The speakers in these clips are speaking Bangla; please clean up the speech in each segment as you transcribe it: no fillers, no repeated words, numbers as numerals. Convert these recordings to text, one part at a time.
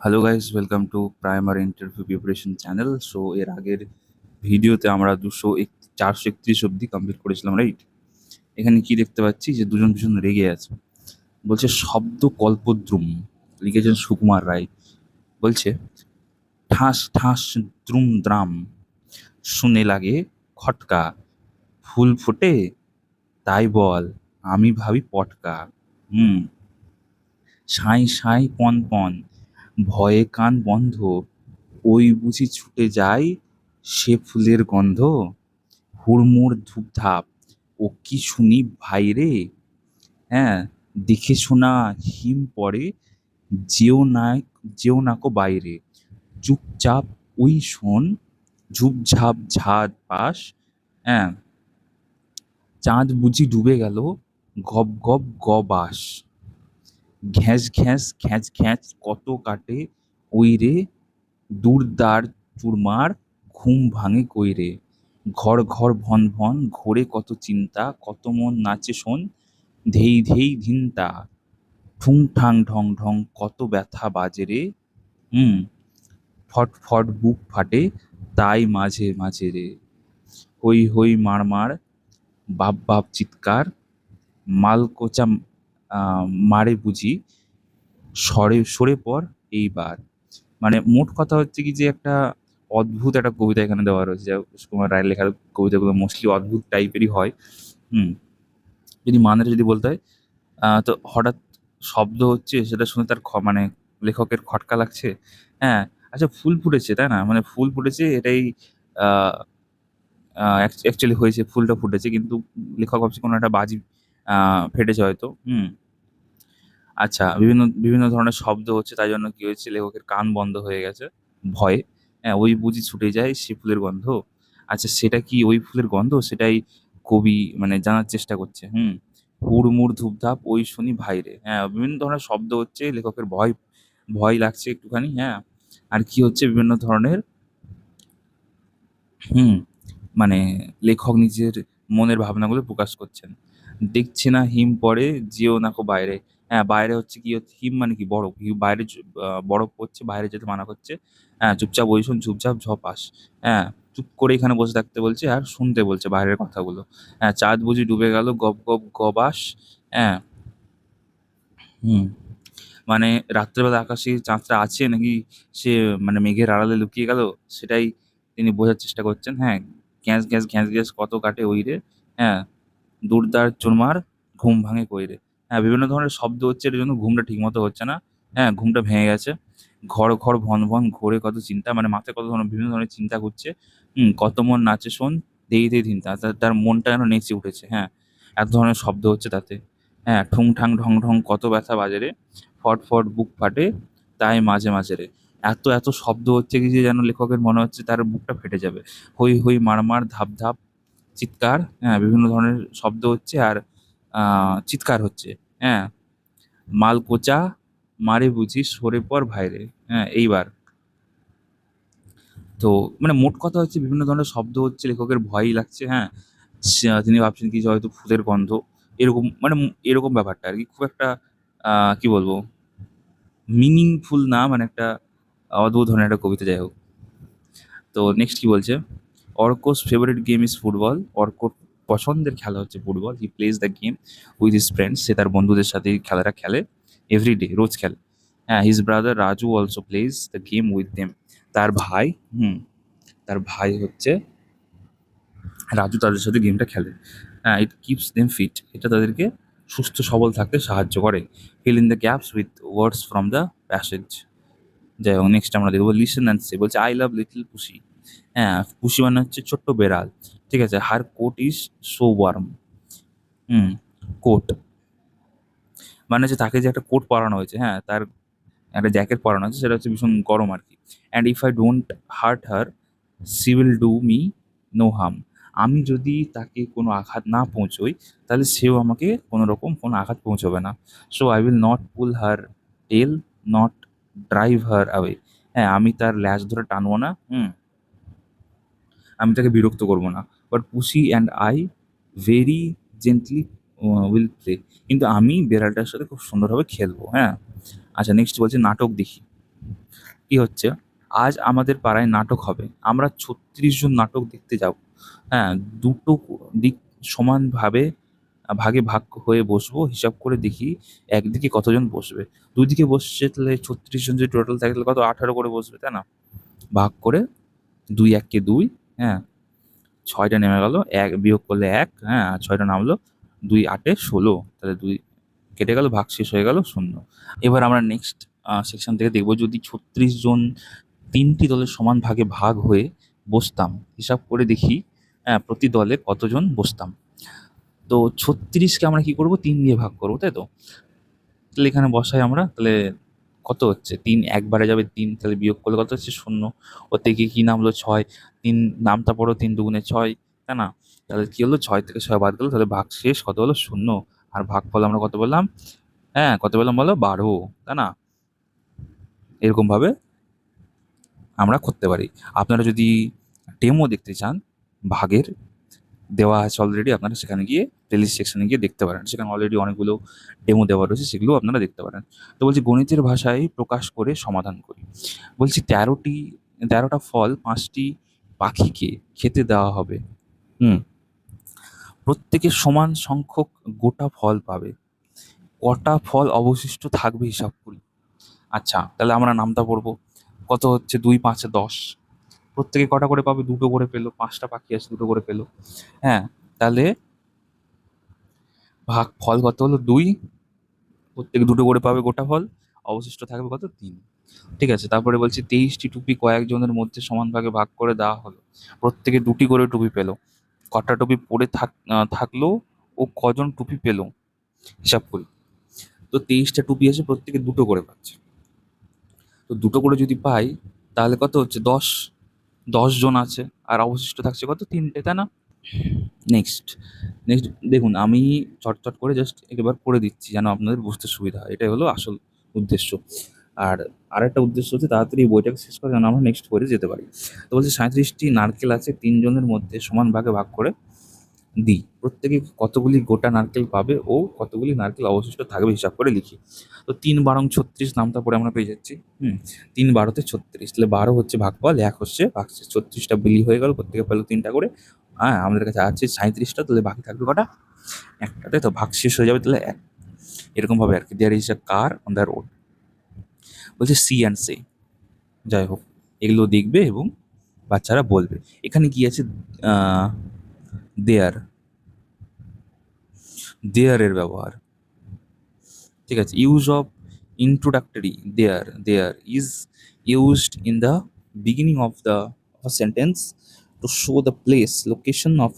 Hello guys, welcome to primary interview preparation channel. So এর আগের ভিডিওতে আমরা 431 অবধি কমপ্লিট করেছিলাম, রাইট? এখানে কি দেখতে পাচ্ছি যে দুজন ভীষণ রেগে আছে। বলছে শব্দ কল্পদ্রুম, লিখেছেন সুকুমার রায়। বলছে ঠাস ঠাস দ্রুম দ্রাম, শুনে লাগে খটকা, ফুল ফোটে তাই বল, আমি ভাবি পটকা। হুম। সাঁই সাঁই পন পন, ভয়ে কান বন্ধ, ওই বুঝি ছুটে যায় সে ফুলের গন্ধ। হুড়মুড় ধূপধাপ, ও কি শুনি ভাই রে, হ্যাঁ, দেখে শোনা হিম পড়ে, যেও না, যেও নাকো বাইরে, চুপচাপ ওই শোন, ঝুপঝাপ ঝাড় পাশ, হ্যাঁ, চাঁদ বুঝি ডুবে গেল, গপ গপ গবাস, ঘ্যাঁস ঘ্যাঁস ঘ্যাঁচ ঘ্যাঁচ কত কাটে ওই রে, দূরদার চুরমার, ঘুম ভাঙে কইরে, ঘর ঘর ভন ভন ঘোরে কত চিন্তা, কত মন নাচে শোন, ধেই ধেই ধিনতা, ঠুং ঠাং ঢং ঢং কত ব্যথা বাজে রে, হুম, ফট ফট বুক ফাটে তাই মাঝে মাঝে রে, হই হই মার মার, বাপ বাপ চিৎকার, মালকোচা মারে বুঝি, সরে পড় এইবার। মানে মোট কথা হচ্ছে কি যে একটা অদ্ভুত একটা কবিতা এখানে দেওয়া রয়েছে, যা সুকুমার রায়ের লেখার কবিতাগুলো মোস্টলি অদ্ভুত টাইপেরই হয়। হুম। যদি মানেটা যদি বলতে হয়, তো হঠাৎ শব্দ হচ্ছে সেটা শুনে তার মানে লেখকের খটকা লাগছে। হ্যাঁ, আচ্ছা, ফুল ফুটেছে তাই না, মানে ফুল ফুটেছে এটাই অ্যাকচুয়ালি হয়েছে, ফুলটা ফুটেছে, কিন্তু লেখক ভাবছে কোনো একটা বাজি ফেটেছে হয়তো। হুম। আচ্ছা, বিভিন্ন বিভিন্ন ধরনের শব্দ হচ্ছে, তাই জন্য কি হয়েছে, লেখকের কান বন্ধ হয়ে গেছে ভয়ে। হ্যাঁ, ওই বুঝি ছুটে যায় সে ফুলের গন্ধ। আচ্ছা, সেটা কি ওই ফুলের গন্ধ, সেটাই কবি মানে জানার চেষ্টা করছে। হুম। হুড়মুড় ধূপধাপ ওই শুনি ভাইরে, হ্যাঁ, বিভিন্ন ধরনের শব্দ হচ্ছে, লেখকের ভয় ভয় লাগছে একটুখানি। হ্যাঁ। আর কি হচ্ছে, বিভিন্ন ধরনের, হুম, মানে লেখক নিজের মনের ভাবনাগুলো প্রকাশ করছেন। দেখছে না হিম পড়ে, যেও নাকো বাইরে। হ্যাঁ, বাইরে হচ্ছে কি হচ্ছে, হিম মানে কি বরফ, বাইরে বরফ পড়ছে, বাইরে যেতে মানা করছে। হ্যাঁ, চুপচাপ ওই শোন, ঝুপঝাপ ঝপাস। হ্যাঁ, চুপ করে এখানে বসে থাকতে বলছে আর শুনতে বলছে বাইরের কথাগুলো। হ্যাঁ, চাঁদ বুঝি ডুবে গেল, গপ গপ গবাস। হ্যাঁ। হুম। মানে রাত্রেবেলা আকাশে চাঁদটা আছে নাকি সে মানে মেঘের আড়ালে লুকিয়ে গেল, সেটাই তিনি বোঝার চেষ্টা করছেন। হ্যাঁ, গ্যাস গ্যাস ঘ্যাঁস গ্যাস কত কাটে ওই রে, হ্যাঁ, দুর্দার চোরমার, ঘুম ভাঙে কই রে। হ্যাঁ, বিভিন্ন ধরনের শব্দ হচ্ছে, এর জন্য ঘুমটা ঠিক মতো হচ্ছে না। হ্যাঁ, ঘুমটা ভেঙে গেছে। ঘর ঘর ভন ভন ঘোরে কত চিন্তা, মানে মাথায় কত ধরনের বিভিন্ন ধরনের চিন্তা ঘুরছে। কত মন নাচে শোন, দেই দেই ধিনতা, তার মনটা যেন নেচে উঠেছে। হ্যাঁ, এত ধরনের শব্দ হচ্ছে তাতে। হ্যাঁ, ঠুং ঠাং ঢং ঢং কত ব্যথা বাজে রে, ফট ফট বুক ফাটে তাই মাঝে মাঝে রে। এত এত শব্দ হচ্ছে কি যে যেন লেখকের মনে হচ্ছে তার বুকটা ফেটে যাবে। হই হই মারমার ধাপ ধাপ চিৎকার, হ্যাঁ, বিভিন্ন ধরনের শব্দ হচ্ছে আর চিৎকার হচ্ছে। হ্যাঁ, মালকোঁচা মারে বুঝি সরে পড় ভাইরে। হ্যাঁ, এইবার তো মানে মোট কথা হচ্ছে বিভিন্ন ধরনের শব্দ হচ্ছে, লেখকের ভয়ই লাগছে। হ্যাঁ, তিনি ভাবছেন কি যে হয়তো ফুলের গন্ধ, এরকম মানে এরকম ব্যাপারটা আর কি, খুব একটা কি বলবো, মিনিংফুল না, মানে একটা অদ্ভুত ধরনের একটা কবিতা, যাই হোক। তো নেক্সট কি বলছে, Arko's favourite game is football, অর্কর পছন্দের খেলা হচ্ছে football. He plays the game with his friends, সে তার বন্ধুদের সাথে এই খেলাটা খেলে এভরিডে, রোজ খেলে। হ্যাঁ, his brother Raju also plays the game with them, তার ভাই, হুম, তার ভাই হচ্ছে রাজু তাদের সাথে গেমটা খেলে। হ্যাঁ, ইট কিপস দেম ফিট, এটা তাদেরকে সুস্থ সবল থাকতে সাহায্য করে। Feel in the gaps with words from the passage. যাই হোক, নেক্সট আমরা দেখবো লিসেন অ্যান্ড সে। বলছে আই লাভ লিটল পুষি। হ্যাঁ, পুষি মানে হচ্ছে ছোট্ট বেড়াল। ঠিক আছে, her coat is so warm. Hmm. Coat মানে হচ্ছে তাকে যে একটা কোট পরানো হয়েছে, হ্যাঁ, তার একটা জ্যাকেট পরানো হয়েছে, সেটা হচ্ছে ভীষণ গরম আর কি। And if I don't hurt her, she will do me no harm. আমি যদি তাকে কোনো আঘাত না পৌঁছোই, তাহলে সেও আমাকে কোনো রকম কোনো আঘাত পৌঁছবে না। So I will not pull her tail, not drive her away. হ্যাঁ, আমি তার ল্যাজ ধরে টানবো না। হুম। আমি তাকে বিরক্ত করব না। But pussy and I very gently will play. কিন্তু আমি বেড়ালটার সাথে খুব সুন্দরভাবে খেলবো। হ্যাঁ। আচ্ছা, নেক্সট বলছে নাটক দেখি। কি হচ্ছে, আজ আমাদের পাড়ায় নাটক হবে, আমরা ৩৬ জন নাটক দেখতে যাব। হ্যাঁ, দুটো দিক সমানভাবে ভাগে ভাগ হয়ে বসবো, হিসাব করে দেখি একদিকে কতজন বসবে। দুদিকে বসছে তাহলে ৩৬ জন যদি টোটাল থাকে তাহলে কত, ১৮ করে বসবে, তাই না? ভাগ করে ২ ১ কে ২, হ্যাঁ, ৬টা নেমে গেল, এক বিয়োগ করলে ১, হ্যাঁ, আর ৬টা নামলো, ২ ৮ এ ১৬, তাহলে ২ কেটে গেল, ভাগ শেষ হয়ে গেল, শূন্য। এবার আমরা নেক্সট সেকশন থেকে দেখবো, যদি ৩৬ জন ৩টি দলের সমান ভাগে ভাগ হয়ে বসতাম, হিসাব করে দেখি প্রতি দলে কতজন বসতাম। তো ৩৬কে আমরা কি করব, ৩ দিয়ে ভাগ করবো, তাই তো? তাহলে এখানে বসাই আমরা, তাহলে কত হচ্ছে, ৩ একবারে যাবে ৩, তাহলে বিয়োগ করলে কত হচ্ছে, ০। ওর থেকে কি নামলো, ৬। ৩ নামতা পড়ো, ৩ দুগুণে ৬, তাই না? তাহলে কি হলো, ৬ থেকে ৬ বাদ গেল, তাহলে ভাগ শেষ কত হলো, ০। আর ভাগফল আমরা কত বললাম, হ্যাঁ, কত বললাম বলো, ১২, তাই না? এরকম ভাবে আমরা করতে পারি। আপনারা যদি ডেমো দেখতে চান ভাগের, দেওয়া আছে অলরেডি, আপনারা সেখানে গিয়ে প্লেলিস্ট সেকশনে গিয়ে দেখতে পারেন। সেখানে অলরেডি অনেকগুলো ডেমো দেওয়া রয়েছে, সেগুলোও আপনারা দেখতে পারেন। তো বলছি, গণিতের ভাষায় প্রকাশ করে সমাধান করি। বলছি ১৩টা ফল ৫টি পাখিকে খেতে দেওয়া হবে। হুম, প্রত্যেকে সমান সংখ্যক গোটা ফল পাবে। কটা ফল অবশিষ্ট থাকবে হিসাব করি। আচ্ছা, তাহলে আমরা নামতা পড়বো। কত হচ্ছে, ২ ৫ এ ১০। প্রত্যেকে কটা করে পাবে, দুটো করে পেলো, ৫টা পাখি আছে, দুটো করে পেলো। হ্যাঁ, তাহলে ভাগ ফল কত হলো, ২। প্রত্যেকে দুটো করে পাবে গোটা ফল, অবশিষ্ট থাকবে কত, ৩। ঠিক আছে, তারপরে বলছি ২৩টি টুপি কয়েকজনের মধ্যে সমান ভাগে ভাগ করে দেওয়া হলো। প্রত্যেকে দুটি করে টুপি পেলো। কটা টুপি পরে থাকলো ও কজন টুপি পেলো, হিসাব করি। তো ২৩টা টুপি আছে, প্রত্যেকে দুটো করে পাচ্ছে। তো দুটো করে যদি পাই তাহলে কত হচ্ছে, ১০। ১০ জন আছে, আর অবশিষ্ট থাকছে কত, ৩টে, তাই না? নেক্সট নেক্সট দেখুন, আমি চটচট করে জাস্ট একবার করে দিচ্ছি যেন আপনাদের বুঝতে সুবিধা হয়, এটাই হলো আসল উদ্দেশ্য। আর আরেকটা উদ্দেশ্য হচ্ছে তাড়াতাড়ি এই বইটাকে শেষ করে যেন আমরা নেক্সট পড়ে যেতে পারি। তো বলছে ৩৭টি নারকেল আছে, ৩ জনের মধ্যে সমান ভাগে ভাগ করে দিই। প্রত্যেকে কতগুলি গোটা নারকেল পাবে ও কতগুলি নারকেল অবশিষ্ট থাকবে, হিসাব করে লিখি। তো ৩ বারং ৩৬ নামটা পরে আমরা পেয়ে যাচ্ছি। ৩ বারোতে ৩৬, তাহলে ১২ হচ্ছে ভাগফল, ১ হচ্ছে ভাগশেষ। ৩৬টা বিলি হয়ে গেল, প্রত্যেকে পেলো ৩টা করে। হ্যাঁ, আমাদের কাছে আছে ৩৭টা, তাহলে বাকি থাকবে কটা, একটা, তাই তো? ভাগ শেষ হয়ে যাবে, তাহলে ১। এরকম ভাবে আর কি, there is a car on the road. বলছে সি অ্যান্ড সে, যাই হোক, এগুলো দেখবে এবং বাচ্চারা বলবে। এখানে কি আছে, দেয়ার, দেয়ারের ব্যবহার। ঠিক আছে, use of introductory there is used in the beginning of the sentence to show the place, location of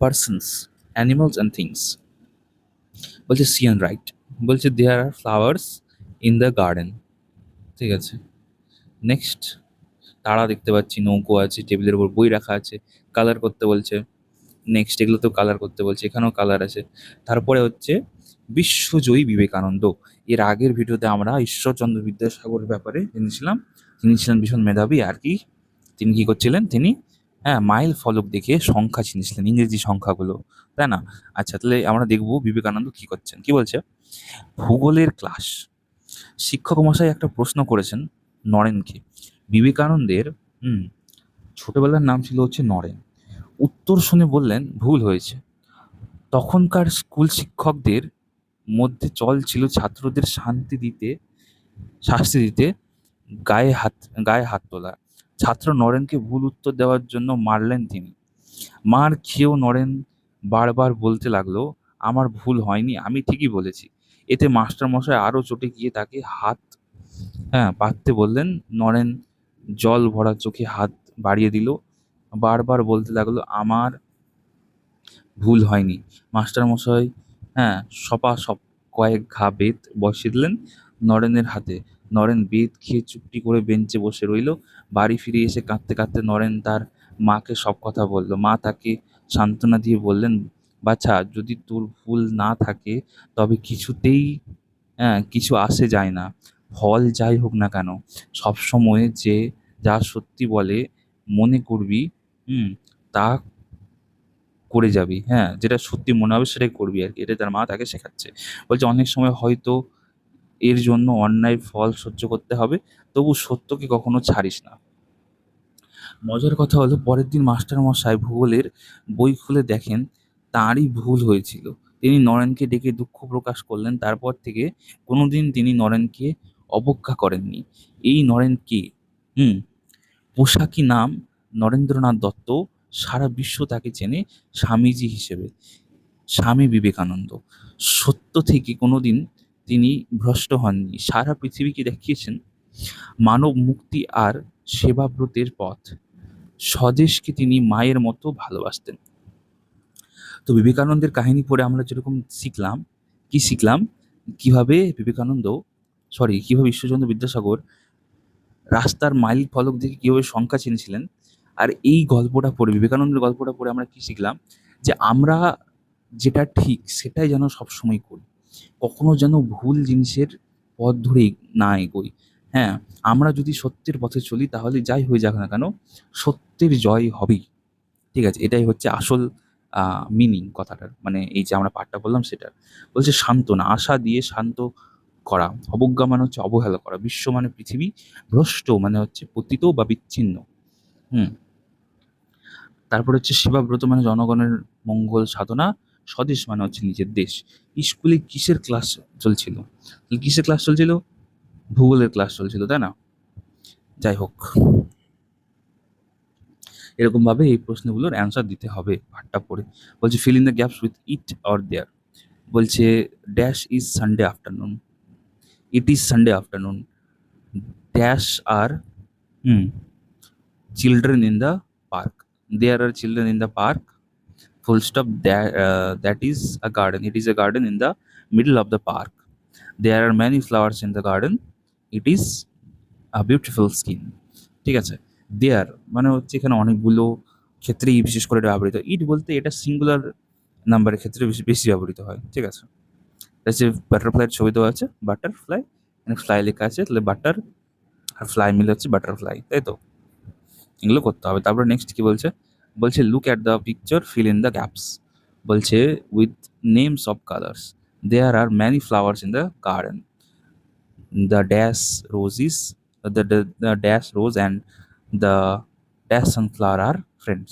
persons, animals and things. বলছে সি অ্যান্ড রাইট, বলছে there are flowers in the garden. ঠিক আছে, নেক্সট, তারা দেখতে পাচ্ছি, নৌকো আছে, টেবিলের উপর বই রাখা আছে, কালার করতে বলছে। নেক্সট, এগুলোতেও কালার করতে বলছে, এখানেও কালার আছে। তারপরে হচ্ছে বিশ্বজয়ী বিবেকানন্দ। এর আগের ভিডিওতে আমরা ঈশ্বরচন্দ্র বিদ্যাসাগরের ব্যাপারে জেনেছিলাম। তিনি ছিলেন ভীষণ মেধাবী, আর কি তিনি কি করছিলেন, তিনি মাইল ফলক দেখে সংখ্যা চিনেছিলেন, ইংরেজি সংখ্যাগুলো, তাই না? আচ্ছা, তাহলে আমরা দেখবো বিবেকানন্দ কি করছেন। কি বলছে, ভূগোলের ক্লাস, শিক্ষক মশাই একটা প্রশ্ন করেছেন নরেনকে। বিবেকানন্দের ছোটবেলার নাম ছিল হচ্ছে নরেন। উত্তর শুনে বললেন ভুল হয়েছে। তখনকার স্কুল শিক্ষকদের মধ্যে চল ছিল ছাত্রদের শাস্তি দিতে গায়ে হাত গায়ে হাত তোলা। ছাত্র নরেনকে ভুল উত্তর দেওয়ার জন্য মারলেন তিনি। মার খেয়েও নরেন বারবার বলতে লাগলো, আমার ভুল হয়নি, আমি ঠিকই বলেছি। এতে মাস্টারমশাই আরও চটে গিয়ে তাকে হাত পাততে বললেন। নরেন জল ভরা চোখে হাত বাড়িয়ে দিল, বারবার বলতে লাগলো, আমার ভুল হয়নি। মাস্টারমশাই সপাসপ কয়েক ঘা বেত বসিয়ে দিলেন নরেনের হাতে। নরেন বেত খেয়ে চুপটি করে বেঞ্চে বসে রইল। বাড়ি ফিরে এসে কাঁদতে কাঁদতে নরেন তার মাকে সব কথা বলল। মা তাকে সান্ত্বনা দিয়ে বললেন, বাছা, যদি তোর ভুল না থাকে তবে কিছুতেই কিছু আসে যায় না। ফল যাই হোক না কেন, সবসময় যা সত্যি বলে মনে করবি, তা করে যাবি। যেটা সত্যি মনে হবে সেটাই করবি আর কি। এটা তার মা তাকে শেখাচ্ছে। বলছে অনেক সময় হয়তো এর জন্য অন্যায় ফল সহ্য করতে হবে, তবু সত্যকে কখনো ছাড়িস না। মজার কথা হলো পরের দিন মাস্টারমশাই ভূগোলের বই খুলে দেখেন তাঁরই ভুল হয়েছিল। তিনি নরেনকে ডেকে দুঃখ প্রকাশ করলেন। তারপর থেকে কোনোদিন তিনি নরেনকে অবজ্ঞা করেননি। এই নরেন কে? হুম পোশাকি নাম নরেন্দ্রনাথ দত্ত। সারা বিশ্ব তাকে চেনে স্বামীজি হিসেবে, স্বামী বিবেকানন্দ। সত্য থেকে কোনোদিন তিনি ভ্রষ্ট হননি। সারা পৃথিবীকে দেখিয়েছেন মানব মুক্তি আর সেবাব্রতের পথ। স্বদেশকে তিনি মায়ের মতো ভালোবাসতেন। তো বিবেকানন্দের কাহিনী পড়ে আমরা যেরকম শিখলাম, কি শিখলাম, কিভাবে বিবেকানন্দ, কিভাবে ঈশ্বরচন্দ্র বিদ্যাসাগর রাস্তার মাইল ফলক দেখে কিভাবে সংখ্যা চিনেছিলেন। আর এই গল্পটা পড়ে, বিবেকানন্দের গল্পটা পড়ে আমরা কি শিখলাম, যে আমরা যেটা ঠিক সেটাই যেন সবসময় করি, কখনো যেন ভুল জিনিসের পথ ধরে না এগোই। হ্যাঁ, আমরা যদি সত্যের পথে চলি তাহলে যাই হয়ে যাক না কেন, সত্যের জয় হবেই। ঠিক আছে, এটাই হচ্ছে আসল মিনিং কথাটার, মানে এই যে আমরা পাঠটা বললাম সেটার। বলছে সান্ত্বনা, আশা দিয়ে শান্ত করা, অবজ্ঞা মানে হচ্ছে অবহেলা করা, বিশ্ব মানে পৃথিবী, ভ্রষ্ট মানে হচ্ছে পতিত বা বিচ্ছিন্ন। হুম তারপর হচ্ছে সেবাব্রত মানে জনগণের মঙ্গল সাধনা, স্বদেশ মানে হচ্ছে নিজের দেশ। স্কুলে কিসের ক্লাস চলছিল? কিসের ক্লাস চলছিল? ভূগোলের ক্লাস চলছিল, তাই না? যাই হোক, এরকম ভাবে এই প্রশ্নগুলোর অ্যান্সার দিতে হবে পাঠটা পড়ে। বলছে fill in the gaps with it or there. বলছে dash is Sunday afternoon, it is Sunday afternoon, dash are children in the park, there are children in the park, full stop, that is a garden, it is a garden in the middle of the park, there are many flowers in the garden, it is a beautiful skin। ঠিক আছে, দেয়ার মানে হচ্ছে এখানে অনেকগুলো ক্ষেত্রেই বিশেষ করে এটা ব্যবহৃত হয়। ইট বলতে এটা সিঙ্গুলার নাম্বারের ক্ষেত্রে বেশি বেশি ব্যবহৃত হয়। ঠিক আছে, যে বাটারফ্লাইয়ের ছবি দেওয়া আছে, বাটারফ্লাই, মানে ফ্লাই লেখা আছে, তাহলে বাটার আর ফ্লাই মিলে হচ্ছে বাটারফ্লাই, তাই তো? এগুলো করতে হবে। তারপরে নেক্সট কি বলছে? বলছে look at the picture, fill in the gaps. বলছে with names of colours, there are many flowers in the garden, the dash roses, the dash rose and the dash sunflower are friends,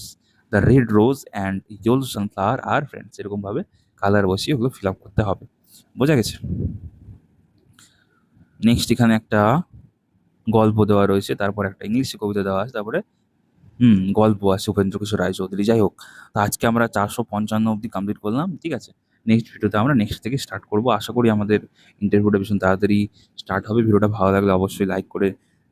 the red rose and yellow sunflower are friends. এরকমভাবে কালার বসিয়ে ওগুলো ফিল আপ করতে হবে। বোঝা গেছে? নেক্সট এখানে একটা গল্প দেওয়া রয়েছে, তারপর একটা ইংলিশে কবিতা দেওয়া আছে, তারপরে গল্প আছে উপেন্দ্র কিশোর রায়চৌধুরী। যাই হোক, তো আজকে আমরা 455 অবধি কমপ্লিট করলাম। ঠিক আছে, নেক্সট ভিডিওতে আমরা নেক্সট থেকে স্টার্ট করবো। আশা করি আমাদের ইন্টারভিউটা ভীষণ তাড়াতাড়ি স্টার্ট হবে। ভিডিওটা ভালো লাগলে অবশ্যই লাইক করে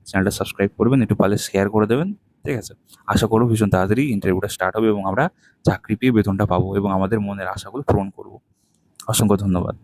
চ্যানেলটা সাবস্ক্রাইব করবেন, একটু পারলে শেয়ার করে দেবেন। ঠিক আছে, আশা করবো ভীষণ তাড়াতাড়ি ইন্টারভিউটা স্টার্ট হবে এবং আমরা চাকরি পেয়ে বেতনটা পাবো এবং আমাদের মনের আশাগুলো পূরণ করবো। অসংখ্য ধন্যবাদ।